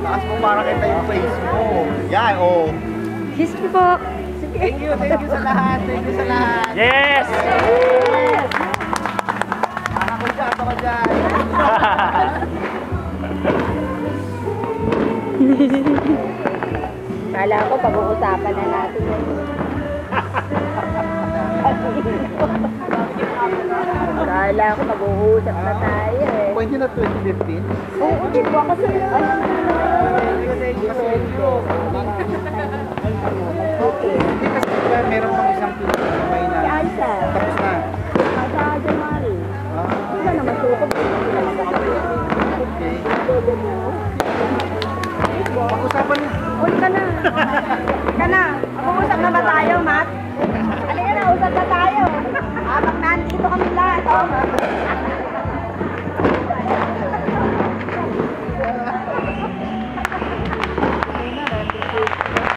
Taas mo para kita yung face mo. Yan, oh. Kiss me po. Thank you sa lahat. Thank you sa lahat. Yes! Makakunsyato ko dyan. Kala ko pag-uusapan na natin. Kala ko pag-uusap na tayo eh. Pwede na 2015? Oo, di ba? Kasi Hindi kasi diba meron pang isang may na. si Alsa. Tapos na. Sa January. Hindi na masukob. Okay. Pag-usapan niyo. Uy ka na. Ka na. Mag-uusap na ba tayo, Matt? Halika na, usap na tayo. Habang nandito kami lahat. Oh.